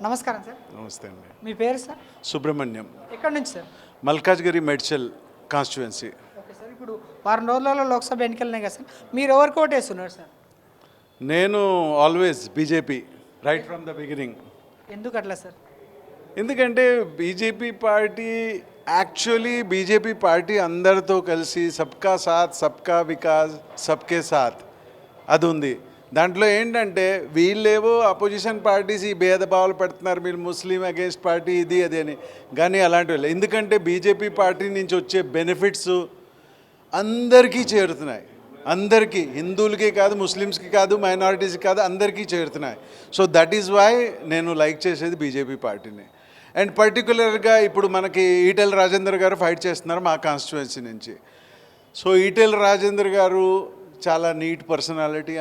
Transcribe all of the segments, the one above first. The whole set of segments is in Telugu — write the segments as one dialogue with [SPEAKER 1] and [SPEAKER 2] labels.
[SPEAKER 1] నమస్కారం సార్.
[SPEAKER 2] నమస్తే అండి.
[SPEAKER 1] మీ పేరు సార్?
[SPEAKER 2] సుబ్రహ్మణ్యం.
[SPEAKER 1] ఎక్కడి నుంచి sir?
[SPEAKER 2] Malkajgiri Medchal constituency.
[SPEAKER 1] Okay sir. ఇప్పుడు వారం రోజులలో లోక్సభ ఎన్నికలున్నాయి కదా సార్, మీరు ఎవరికి ఓటేస్తున్నారు సార్?
[SPEAKER 2] నేను always BJP right from the beginning.
[SPEAKER 1] ఎందుకు అట్లా సార్?
[SPEAKER 2] ఎందుకంటే బీజేపీ పార్టీ బీజేపీ పార్టీ అందరితో కలిసి సబ్కా సాత్ సబ్కా వికాస్ సబ్కే సాత్ అది ఉంది. దాంట్లో ఏంటంటే వీళ్ళేవో అపోజిషన్ పార్టీస్ ఈ భేదభావాలు పెడుతున్నారు, మీరు ముస్లిం అగేన్స్ట్ పార్టీ ఇది అది అని. కానీ అలాంటివి ఎందుకంటే బీజేపీ పార్టీ నుంచి వచ్చే బెనిఫిట్స్ అందరికీ చేరుతున్నాయి. అందరికీ, హిందువులకి కాదు, ముస్లిమ్స్కి కాదు, మైనారిటీస్కి కాదు, అందరికీ చేరుతున్నాయి. సో దట్ ఈజ్ వై నేను లైక్ చేసేది బీజేపీ పార్టీని. అండ్ పర్టికులర్గా ఇప్పుడు మనకి ఈటెల రాజేందర్ గారు ఫైట్ చేస్తున్నారు మా కాన్స్టిట్యుయెన్సీ నుంచి. సో ఈటెల రాజేందర్ గారు చాలా నీట్ పర్సనాలిటీ.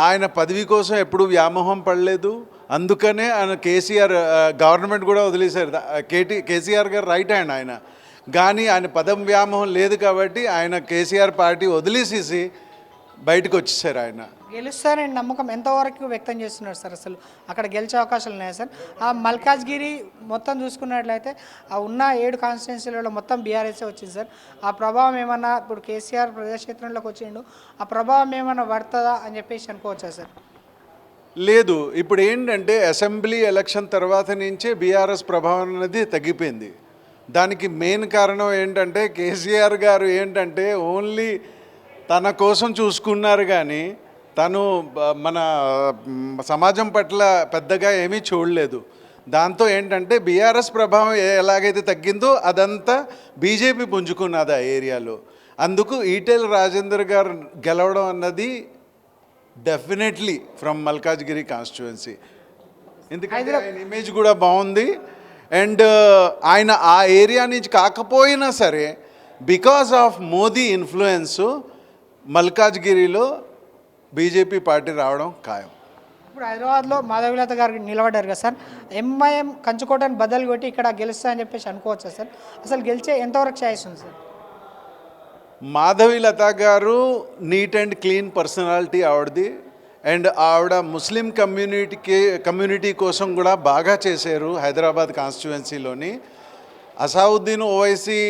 [SPEAKER 2] ఆయన పదవి కోసం ఎప్పుడు వ్యామోహం పడలేదు. అందుకనే ఆయన కేసీఆర్ గవర్నమెంట్ కూడా వదిలేశారు. కేసీఆర్ గారు రైట్ హ్యాండ్ ఆయన. కానీ ఆయన పదం వ్యామోహం లేదు కాబట్టి ఆయన కేసీఆర్ పార్టీ వదిలేసేసి బయటకు వచ్చేసారు. ఆయన
[SPEAKER 1] గెలుస్తారని నమ్మకం ఎంతవరకు వ్యక్తం చేస్తున్నారు సార్? అసలు అక్కడ గెలిచే అవకాశాలు ఉన్నాయా సార్? ఆ మల్కాజ్గిరి మొత్తం చూసుకున్నట్లయితే ఆ ఉన్న 7 కాన్స్టిట్యున్సీలలో మొత్తం బీఆర్ఎస్ఏ వచ్చింది సార్. ఆ ప్రభావం ఏమన్నా ఇప్పుడు కేసీఆర్ ప్రజాక్షేత్రంలోకి వచ్చిండు, ఆ ప్రభావం ఏమన్నా పడుతుందా అని చెప్పేసి అనుకోవచ్చా సార్?
[SPEAKER 2] లేదు. ఇప్పుడు ఏంటంటే అసెంబ్లీ ఎలక్షన్ తర్వాత నుంచే బీఆర్ఎస్ ప్రభావం అనేది తగ్గిపోయింది. దానికి మెయిన్ కారణం ఏంటంటే కేసీఆర్ గారు ఏంటంటే ఓన్లీ తన కోసం చూసుకున్నారు, కానీ తను మన సమాజం పట్ల పెద్దగా ఏమీ చూడలేదు. దాంతో ఏంటంటే బీఆర్ఎస్ ప్రభావం ఎలాగైతే తగ్గిందో అదంతా బీజేపీ పుంజుకున్నది ఆ ఏరియాలో. అందుకు ఈటెల రాజేందర్ గారు గెలవడం అన్నది డెఫినెట్లీ ఫ్రమ్ మల్కాజ్గిరి కాన్స్టిట్యుయెన్సీ. ఎందుకంటే ఆయన ఇమేజ్ కూడా బాగుంది. అండ్ ఆయన ఆ ఏరియా నుంచి కాకపోయినా సరే బికాస్ ఆఫ్ మోదీ ఇన్ఫ్లుయెన్స్ మల్కాజ్గిరిలో బీజేపీ పార్టీ రావడం ఖాయం.
[SPEAKER 1] ఇప్పుడు హైదరాబాద్లో మాధవీలత గారు నిలబడ్డారు కదా సార్, ఎంఐఎం కంచుకోవడానికి బద్దలు కొట్టి ఇక్కడ గెలుస్తా అని చెప్పేసి అనుకోవచ్చా సార్? అసలు గెలిచే ఎంతవరకు ఛాయిస్ ఉంది సార్?
[SPEAKER 2] మాధవీలత గారు నీట్ అండ్ క్లీన్ పర్సనాలిటీ ఆవిడది. అండ్ ఆవిడ ముస్లిం కమ్యూనిటీ కోసం కూడా బాగా చేశారు హైదరాబాద్ కాన్స్టిట్యుయెన్సీలోని. అసావుద్దీన్ ఓవైసీ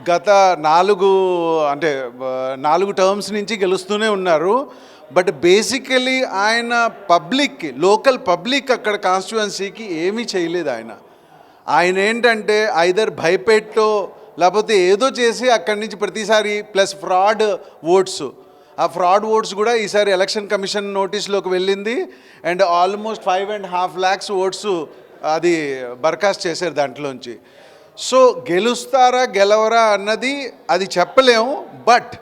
[SPEAKER 2] గత 4 టర్మ్స్ నుంచి గెలుస్తూనే ఉన్నారు. బట్ బేసికలీ ఆయన లోకల్ పబ్లిక్ అక్కడ కాన్స్టిట్యుయెన్సీకి ఏమీ చేయలేదు. ఆయన ఏంటంటే ఐదర్ భయపెట్టో లేకపోతే ఏదో చేసి అక్కడి నుంచి ప్రతిసారి ప్లస్ ఫ్రాడ్ ఓట్స్, ఆ ఫ్రాడ్ ఓట్స్ కూడా ఈసారి ఎలక్షన్ కమిషన్ నోటీస్లోకి వెళ్ళింది. అండ్ ఆల్మోస్ట్ 5.5 lakhs ఓట్స్ అది బర్ఖాస్త్ చేశారు దాంట్లోంచి. సో గెలుస్తారా గెలవరా అన్నది అది చెప్పలేము. But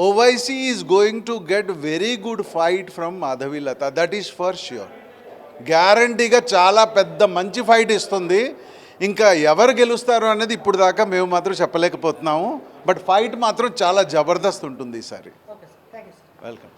[SPEAKER 2] Owaisi is going to get very good fight from Madhavi Latha, that is for sure. గ్యారంటీగా చాలా పెద్ద మంచి ఫైట్ ఇస్తుంది. ఇంకా ఎవరు గెలుస్తారు అన్నది ఇప్పుడు దాకా మేము మాత్రం చెప్పలేకపోతున్నాము. బట్ ఫైట్ మాత్రం చాలా జబర్దస్త్ ఉంటుంది ఈసారి.
[SPEAKER 1] Okay sir, thank you sir.
[SPEAKER 2] Welcome.